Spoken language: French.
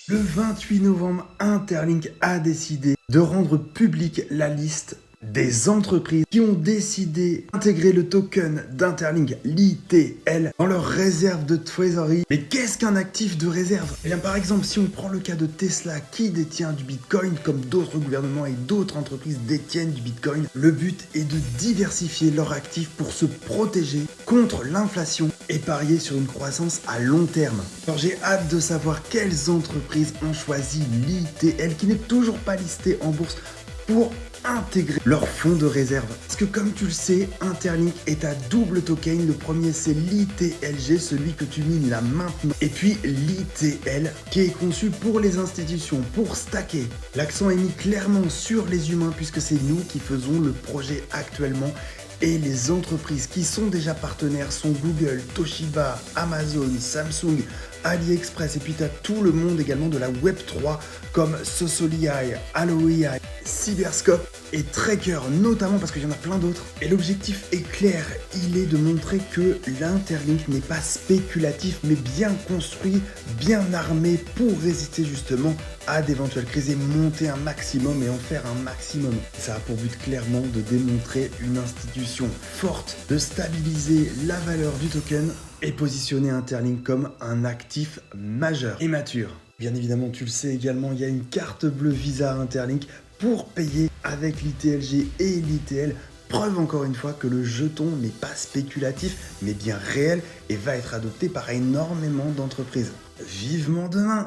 Le 28 novembre, Interlink a décidé de rendre publique la liste des entreprises qui ont décidé d'intégrer le token d'Interlink, l'ITL, dans leur réserve de trésorerie. Mais qu'est-ce qu'un actif de réserve? Eh bien, par exemple, si on prend le cas de Tesla qui détient du Bitcoin, comme d'autres gouvernements et d'autres entreprises détiennent du Bitcoin, le but est de diversifier leurs actifs pour se protéger contre l'inflation et parier sur une croissance à long terme. Alors j'ai hâte de savoir quelles entreprises ont choisi l'ITL qui n'est toujours pas listé en bourse pour intégrer leur fonds de réserve. Parce que comme tu le sais, Interlink est à double token. Le premier c'est l'ITLG, celui que tu mines là maintenant. Et puis l'ITL qui est conçu pour les institutions, pour stacker. L'accent est mis clairement sur les humains puisque c'est nous qui faisons le projet actuellement. Et les entreprises qui sont déjà partenaires sont Google, Toshiba, Amazon, Samsung, AliExpress et puis tu as tout le monde également de la Web3 comme Sosoli, Alloy, Cyberscope et Tracker notamment parce qu'il y en a plein d'autres. Et l'objectif est clair, il est de montrer que l'Interlink n'est pas spéculatif mais bien construit, bien armé pour résister justement à d'éventuelles crises et monter un maximum et en faire un maximum. Ça a pour but clairement de démontrer une institution forte, de stabiliser la valeur du token et positionner Interlink comme un actif majeur et mature. Bien évidemment, tu le sais également, il y a une carte bleue Visa Interlink pour payer avec l'ITLG et l'ITL. Preuve encore une fois que le jeton n'est pas spéculatif mais bien réel et va être adopté par énormément d'entreprises. Vivement demain!